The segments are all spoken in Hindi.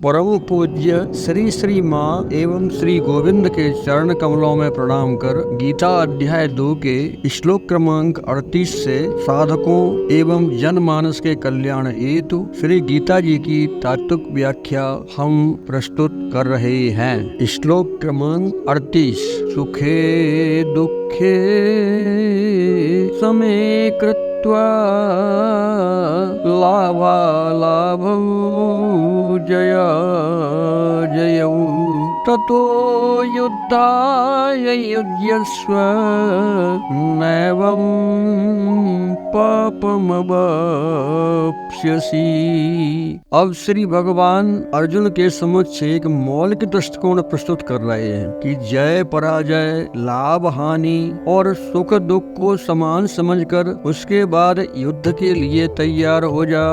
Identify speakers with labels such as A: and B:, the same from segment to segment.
A: परम पूज्य श्री श्री माँ एवं श्री गोविंद के चरण कमलों में प्रणाम कर गीता अध्याय 2 के श्लोक क्रमांक 38 से साधकों एवं जनमानस के कल्याण हेतु श्री गीता जी की तात्विक व्याख्या हम प्रस्तुत कर रहे हैं। श्लोक क्रमांक 38। सुखे दुखे समे कृत्वा लाभालाभौ जया जयौ ततो युद्धाय युज्यस्व नैवं पापमवाप्स्यसि। अब श्री भगवान अर्जुन के समक्ष एक मौलिक दृष्टिकोण प्रस्तुत कर रहे हैं कि जय पराजय, लाभ हानि और सुख दुख को समान समझकर उसके बाद युद्ध के लिए तैयार हो जा।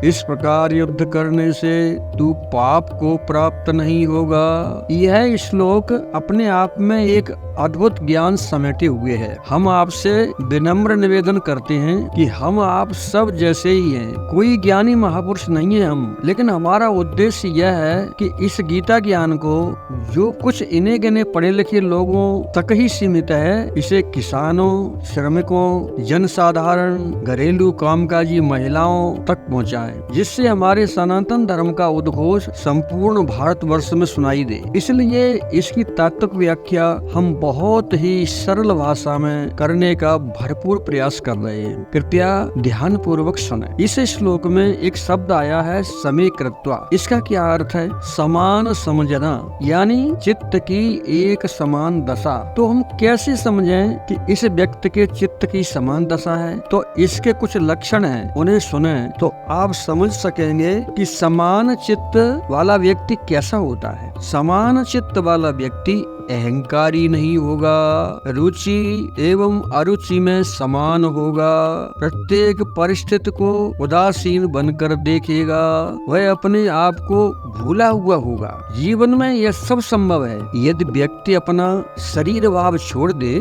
A: इस प्रकार युद्ध करने से तू पाप को प्राप्त नहीं होगा। यह श्लोक अपने आप में एक अद्भुत ज्ञान समेटे हुए है। हम आपसे विनम्र निवेदन करते हैं कि हम आप सब जैसे ही हैं, कोई ज्ञानी महापुरुष नहीं है हम, लेकिन हमारा उद्देश्य यह है कि इस गीता ज्ञान को जो कुछ इन्हें गिने पढ़े लिखे लोगों तक ही सीमित है, इसे किसानों, श्रमिकों, जनसाधारण, घरेलू कामकाजी महिलाओं तक पहुँचाए, जिससे हमारे सनातन धर्म का उद्घोष संपूर्ण भारतवर्ष में सुनाई दे। इसलिए इसकी तात्विक व्याख्या हम बहुत ही सरल भाषा में करने का भरपूर प्रयास कर रहे हैं। कृपया ध्यान पूर्वक सुने। इस श्लोक में एक शब्द आया है समीकृत्वा। इसका क्या अर्थ है? समान समझना, यानी चित्त की एक समान दशा। तो हम कैसे समझें कि इस व्यक्ति के चित्त की समान दशा है? तो इसके कुछ लक्षण हैं, उन्हें सुने तो आप समझ सकेंगे कि समान चित्त वाला व्यक्ति कैसा होता है। समान चित्त वाला व्यक्ति अहंकारी नहीं होगा, रुचि एवं अरुचि में समान होगा, प्रत्येक परिस्थिति को उदासीन बनकर देखेगा, वह अपने आप को भूला हुआ होगा। जीवन में यह सब संभव है यदि व्यक्ति अपना शरीर भाव छोड़ दे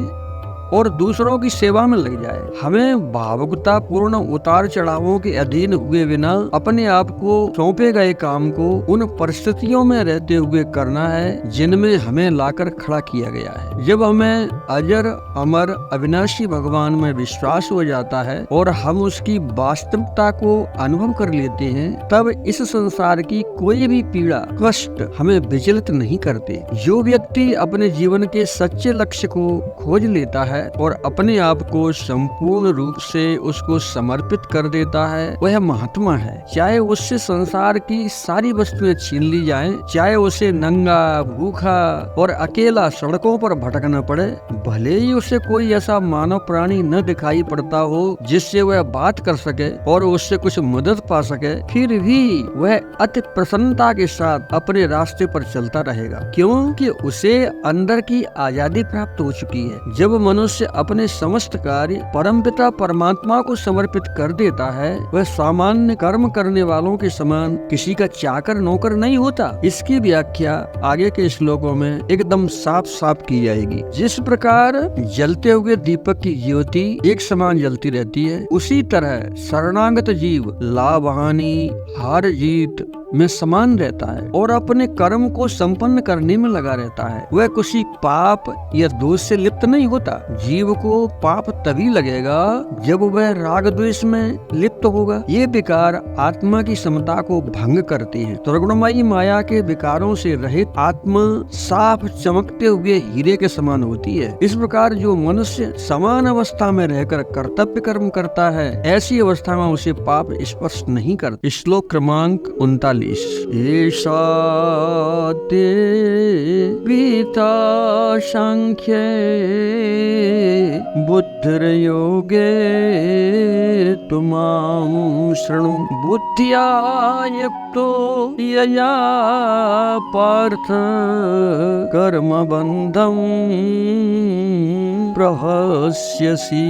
A: और दूसरों की सेवा में लग जाए। हमें भावुकता पूर्ण उतार चढ़ावों के अधीन हुए बिना अपने आप को सौंपे गए काम को उन परिस्थितियों में रहते हुए करना है जिनमें हमें लाकर खड़ा किया गया है। जब हमें अजर अमर अविनाशी भगवान में विश्वास हो जाता है और हम उसकी वास्तविकता को अनुभव कर लेते हैं, तब इस संसार की कोई भी पीड़ा कष्ट हमें विचलित नहीं करते। जो व्यक्ति अपने जीवन के सच्चे लक्ष्य को खोज लेता है और अपने आप को संपूर्ण रूप से उसको समर्पित कर देता है, वह महात्मा है। चाहे उससे संसार की सारी वस्तुएं छीन ली जाएं, चाहे उसे नंगा, भूखा और अकेला सड़कों पर भटकना पड़े, भले ही उसे कोई ऐसा मानव प्राणी न दिखाई पड़ता हो जिससे वह बात कर सके और उससे कुछ मदद पा सके, फिर भी वह अति प्रसन्नता के साथ अपने रास्ते पर चलता रहेगा, क्योंकि उसे अंदर की आजादी प्राप्त हो चुकी है। जब मनुष्य अपने समस्त कार्य परमपिता परमात्मा को समर्पित कर देता है, वह सामान्य कर्म करने वालों के समान किसी का चाकर नौकर नहीं होता। इसकी व्याख्या आगे के श्लोकों में एकदम साफ साफ की जाएगी। जिस प्रकार जलते हुए दीपक की ज्योति एक समान जलती रहती है, उसी तरह शरणागत जीव लाभ हानि, हार जीत में समान रहता है और अपने कर्म को संपन्न करने में लगा रहता है। वह किसी पाप या दोष से लिप्त नहीं होता। जीव को पाप तभी लगेगा जब वह राग द्वेष में लिप्त होगा। ये विकार आत्मा की समता को भंग करते हैं। त्रिगुणमयी माया के विकारों से रहित आत्मा साफ चमकते हुए हीरे के समान होती है। इस प्रकार जो मनुष्य समान अवस्था में रहकर कर्तव्य कर्म करता है, ऐसी अवस्था में उसे पाप स्पर्श नहीं करता। श्लोक क्रमांक 39। एषा ते गीता सांख्ये बुद्धिर्योगे तुमां शृणु बुद्धिया युक्तो यया पार्थ कर्मबन्धं प्रहस्यसि।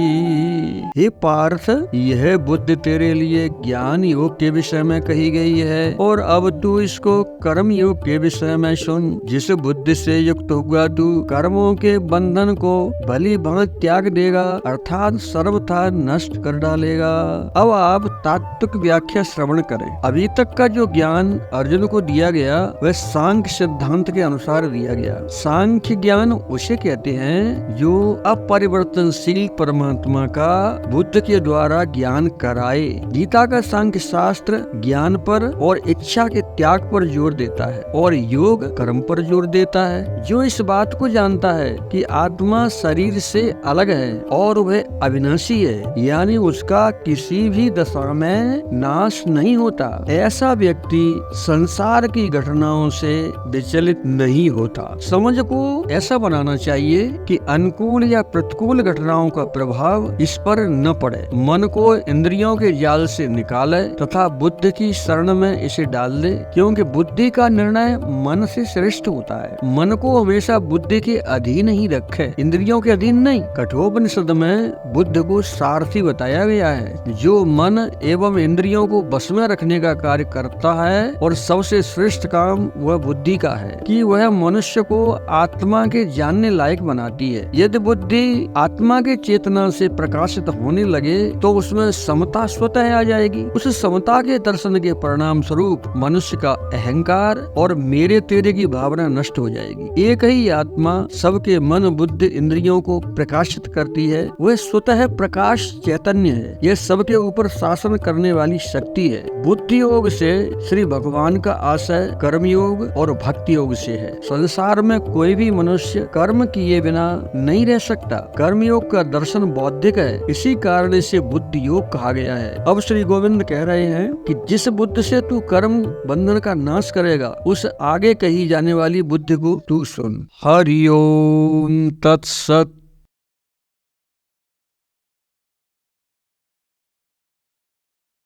A: हे पार्थ, यह बुद्धि तेरे लिए ज्ञान योग के विषय में कही गई है और अब तू इसको कर्म योग के विषय में सुन। जिस बुद्धि से युक्त हुआ तू कर्मों के बंधन को भली भांति त्याग देगा, अर्थात सर्वथा नष्ट कर डालेगा। अब आप तात्विक व्याख्या श्रवण करें। अभी तक का जो ज्ञान अर्जुन को दिया गया वह सांख्य सिद्धांत के अनुसार दिया गया। सांख्य ज्ञान उसे कहते हैं जो अपरिवर्तनशील परमात्मा का बुद्ध के द्वारा ज्ञान कराए। गीता का सांख्य शास्त्र ज्ञान पर और इच्छा के त्याग पर जोर देता है और योग कर्म पर जोर देता है। जो इस बात को जानता है कि आत्मा शरीर से अलग है और वह अविनाशी है, यानी उसका किसी भी दशा में नाश नहीं होता, ऐसा व्यक्ति संसार की घटनाओं से विचलित नहीं होता। समझ को ऐसा बनाना चाहिए कि अनुकूल या प्रतिकूल घटनाओं का प्रभाव इस पर न पड़े। मन को इंद्रियों के जाल से निकाले तथा बुद्धि की शरण में इसे डाल दे, क्योंकि बुद्धि का निर्णय मन से श्रेष्ठ होता है। मन को हमेशा बुद्धि के अधीन ही रखे, इंद्रियों के अधीन नहीं। कठोपनिषद में बुद्ध को सारथी बताया गया है, जो मन एवं इंद्रियों को बस में रखने का कार्य करता है, और सबसे श्रेष्ठ काम वह बुद्धि का है कि वह मनुष्य को आत्मा के जानने लायक बनाती है। यदि बुद्धि आत्मा के चेतना से प्रकाशित होने लगे तो उसमें समता स्वतः आ जाएगी। उस समता के दर्शन के परिणाम स्वरूप मनुष्य का अहंकार और मेरे तेरे की भावना नष्ट हो जाएगी। एक ही आत्मा सबके मन बुद्धि इंद्रियों को प्रकाशित करती है। वह स्वतः प्रकाश चैतन्य है। यह सबके ऊपर शासन करने वाली शक्ति है। बुद्धि योग से श्री भगवान का आशय कर्म योग और भक्ति योग से है। संसार में कोई भी मनुष्य कर्म किए बिना नहीं रह सकता। कर्म योग का दर्शन बौद्धिक है, इसी कारण इसे बुद्धि योग कहा गया है। अब श्री गोविंद कह रहे हैं कि जिस बुद्धि से तू कर्म बंधन का नाश करेगा, उस आगे कही जाने वाली बुद्धि को तू सुन। हरि ओम तत्सत।